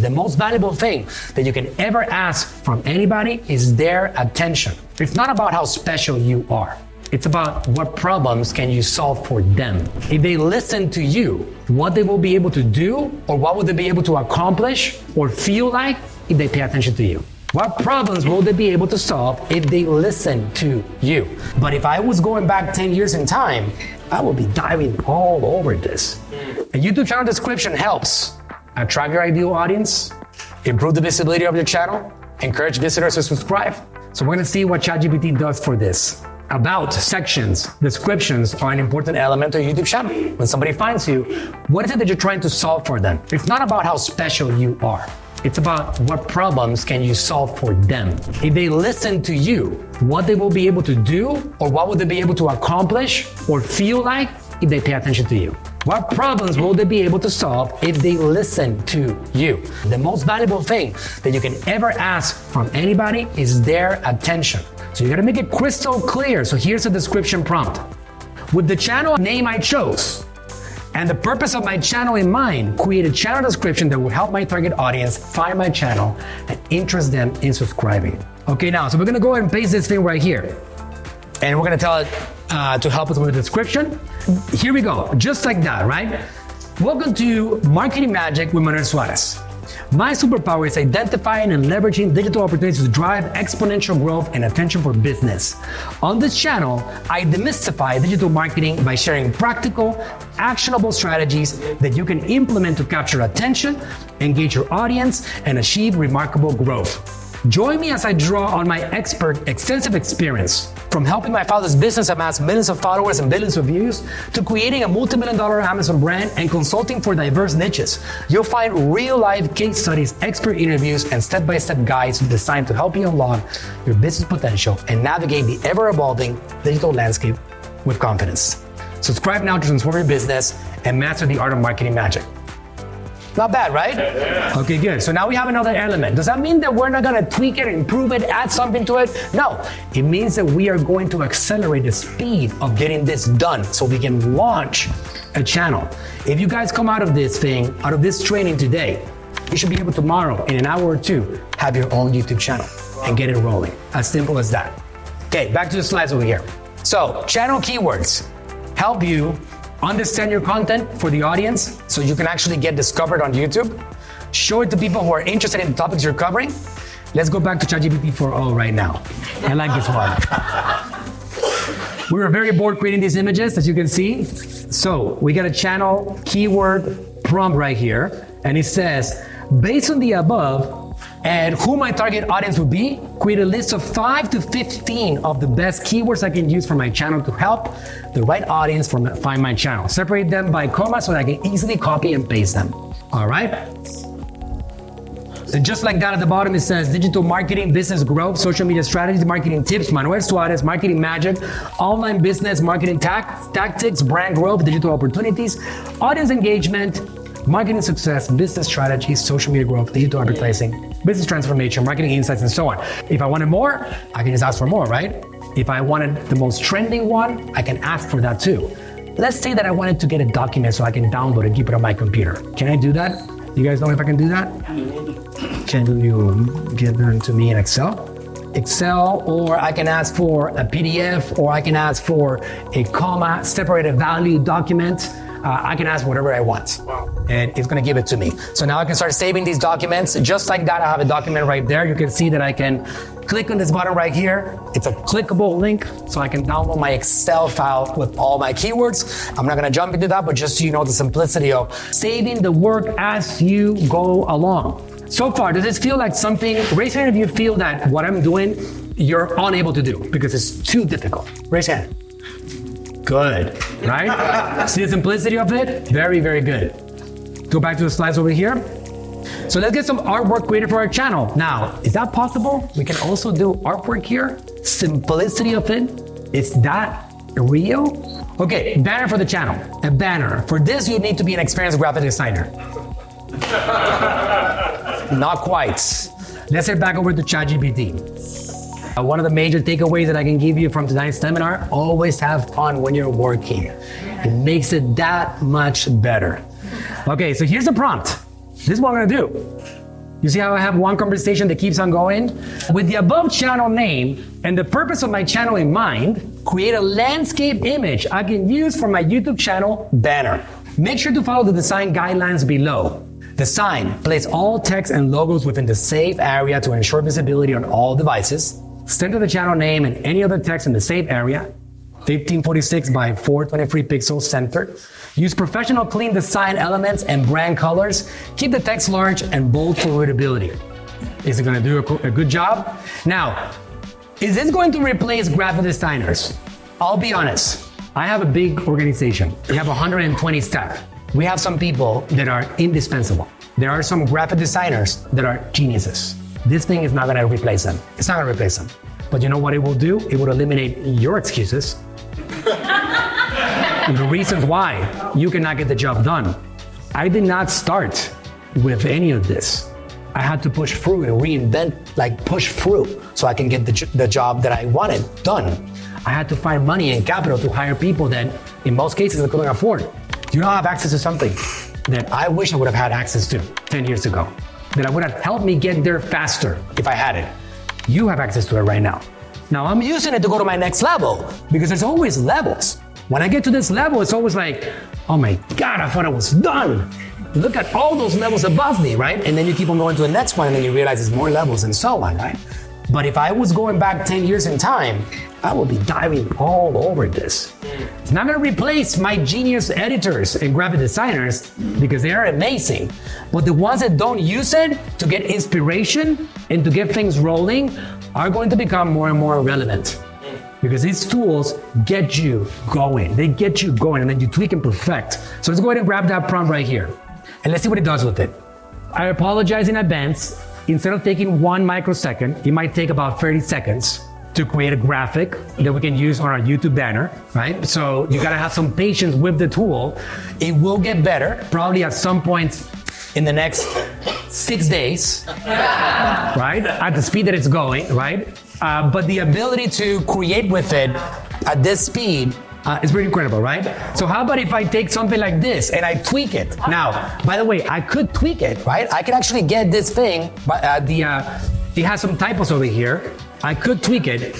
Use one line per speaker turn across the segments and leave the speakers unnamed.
The most valuable thing that you can ever ask from anybody is their attention. It's not about how special you are. It's about what problems can you solve for them. If they listen to you, what they will be able to do, or what will they be able to accomplish or feel like if they pay attention to you. What problems will they be able to solve if they listen to you? But if I was going back 10 years in time, I would be diving all over this. A YouTube channel description helps attract your ideal audience, improve the visibility of your channel, encourage visitors to subscribe. So we're gonna see what ChatGPT does for this. About sections, descriptions are an important element of your YouTube channel. When somebody finds you, what is it that you're trying to solve for them? It's not about how special you are. It's about what problems can you solve for them. If they listen to you, what they will be able to do, or what will they be able to accomplish or feel like if they pay attention to you. What problems will they be able to solve if they listen to you? The most valuable thing that you can ever ask from anybody is their attention. So you gotta make it crystal clear. So here's a description prompt. With the channel name I chose and the purpose of my channel in mind, create a channel description that will help my target audience find my channel and interest them in subscribing. Okay, now, so we're gonna go ahead and paste this thing right here. And we're gonna tell it to help us with the description. Here we go, just like that, right? Welcome to Marketing Magic with Manuel Suarez. My superpower is identifying and leveraging digital opportunities to drive exponential growth and attention for business. On this channel, I demystify digital marketing by sharing practical, actionable strategies that you can implement to capture attention, engage your audience, and achieve remarkable growth. Join me as I draw on my extensive experience from helping my father's business amass millions of followers and billions of views to creating a multi-million-dollar Amazon brand and consulting for diverse niches. You'll find real-life case studies, expert interviews, and step-by-step guides designed to help you unlock your business potential and navigate the ever-evolving digital landscape with confidence. Subscribe now to transform your business and master the art of marketing magic. Not bad, right? Yeah. Okay, good. So now we have another element. Does that mean that we're not gonna tweak it, improve it, add something to it? No, it means that we are going to accelerate the speed of getting this done so we can launch a channel. If you guys come out of this thing, out of this training today, you should be able tomorrow, in an hour or two, have your own YouTube channel and get it rolling. As simple as that. Okay, back to the slides over here. So, channel keywords help you understand your content for the audience so you can actually get discovered on YouTube. Show it to people who are interested in the topics you're covering. Let's go back to ChatGPT 4.0 right now. I like this one. We were very bored creating these images, as you can see. So we got a channel keyword prompt right here, and it says, based on the above, and who my target audience would be, create a list of 5 to 15 of the best keywords I can use for my channel to help the right audience find my channel. Separate them by commas so that I can easily copy and paste them. All right? And just like that at the bottom, it says digital marketing, business growth, social media strategies, marketing tips, Manuel Suarez, marketing magic, online business, marketing tactics, brand growth, digital opportunities, audience engagement, marketing success, business strategies, social media growth, digital advertising, business transformation, marketing insights, and so on. If I wanted more, I can just ask for more, right? If I wanted the most trending one, I can ask for that too. Let's say that I wanted to get a document so I can download and keep it on my computer. Can I do that? You guys know if I can do that? Can you give them to me in Excel? Excel, or I can ask for a PDF, or I can ask for a comma, separated value document. I can ask whatever I want, and it's gonna give it to me. So now I can start saving these documents. Just like that, I have a document right there. You can see that I can click on this button right here. It's a clickable link, so I can download my Excel file with all my keywords. I'm not gonna jump into that, but just so you know the simplicity of saving the work as you go along. So far, does this feel like something, raise your hand if you feel that what I'm doing, you're unable to do because it's too difficult. Raise your hand. Good, right? See the simplicity of it? Very, very good. Go back to the slides over here. So let's get some artwork created for our channel. Now, is that possible? We can also do artwork here. Simplicity of it. Is that real? Okay, banner for the channel. A banner. For this, you need to be an experienced graphic designer. Not quite. Let's head back over to ChatGPT. One of the major takeaways that I can give you from tonight's seminar, always have fun when you're working. It makes it that much better. Okay, so here's the prompt. This is what I'm gonna do. You see how I have one conversation that keeps on going? With the above channel name and the purpose of my channel in mind, create a landscape image I can use for my YouTube channel banner. Make sure to follow the design guidelines below. The sign, place all text and logos within the safe area to ensure visibility on all devices. Center the channel name and any other text in the safe area. 1546 by 423 pixels centered. Use professional clean design elements and brand colors. Keep the text large and bold for readability. Is it going to do a good job? Now, is this going to replace graphic designers? I'll be honest. I have a big organization. We have 120 staff. We have some people that are indispensable. There are some graphic designers that are geniuses. This thing is not going to replace them. It's not going to replace them. But you know what it will do? It will eliminate your excuses. And the reasons why you cannot get the job done. I did not start with any of this. I had to push through and reinvent, push through so I can get the job that I wanted done. I had to find money and capital to hire people that in most cases I couldn't afford. You don't have access to something that I wish I would have had access to 10 years ago, that would have helped me get there faster if I had it. You have access to it right now. Now I'm using it to go to my next level because there's always levels. When I get to this level, it's always like, oh my God, I thought I was done. Look at all those levels above me, right? And then you keep on going to the next one and then you realize there's more levels and so on, right? But if I was going back 10 years in time, I would be diving all over this. It's not gonna replace my genius editors and graphic designers because they are amazing. But the ones that don't use it to get inspiration and to get things rolling are going to become more and more relevant. Because these tools get you going. They get you going and then you tweak and perfect. So let's go ahead and grab that prompt right here. And let's see what it does with it. I apologize in advance. Instead of taking 1 microsecond, it might take about 30 seconds to create a graphic that we can use on our YouTube banner, right? So you gotta have some patience with the tool. It will get better, probably at some point in the next 6 days, right? At the speed that it's going, right? But the ability to create with it at this speed is pretty incredible, right? So how about if I take something like this and I tweak it? Now, by the way, I could tweak it, right? I could actually get this thing, but it has some typos over here. I could tweak it.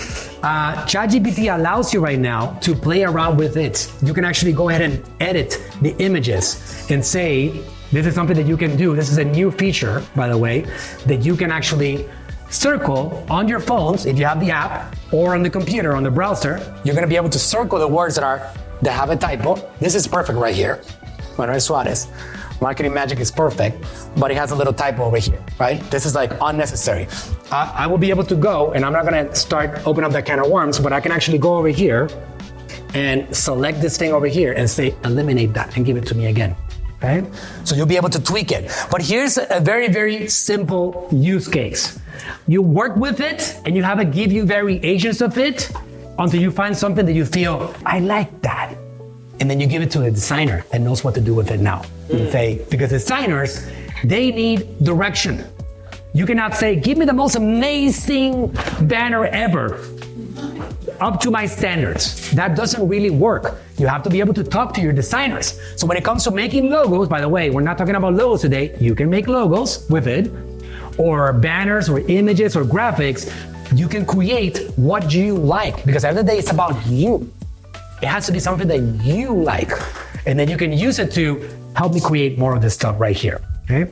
ChatGPT allows you right now to play around with it. You can actually go ahead and edit the images and say, this is something that you can do. This is a new feature, by the way, that you can actually circle on your phones if you have the app or on the computer, on the browser. You're gonna be able to circle the words that have a typo. This is perfect right here. Manuel Suarez. Marketing Magic is perfect, but it has a little typo over here, right? This is like unnecessary. I will be able to go, and I'm not gonna open up that can of worms, but I can actually go over here and select this thing over here and say, eliminate that and give it to me again, right? So you'll be able to tweak it. But here's a very, very simple use case. You work with it and you have it give you variations of it until you find something that you feel, I like that. And then you give it to a designer that knows what to do with it now. You say, because designers, they need direction. You cannot say, give me the most amazing banner ever, up to my standards. That doesn't really work. You have to be able to talk to your designers. So when it comes to making logos, by the way, we're not talking about logos today. You can make logos with it, or banners, or images, or graphics. You can create what you like, because at the end of the day, it's about you. It has to be something that you like. And then you can use it to help me create more of this stuff right here, okay?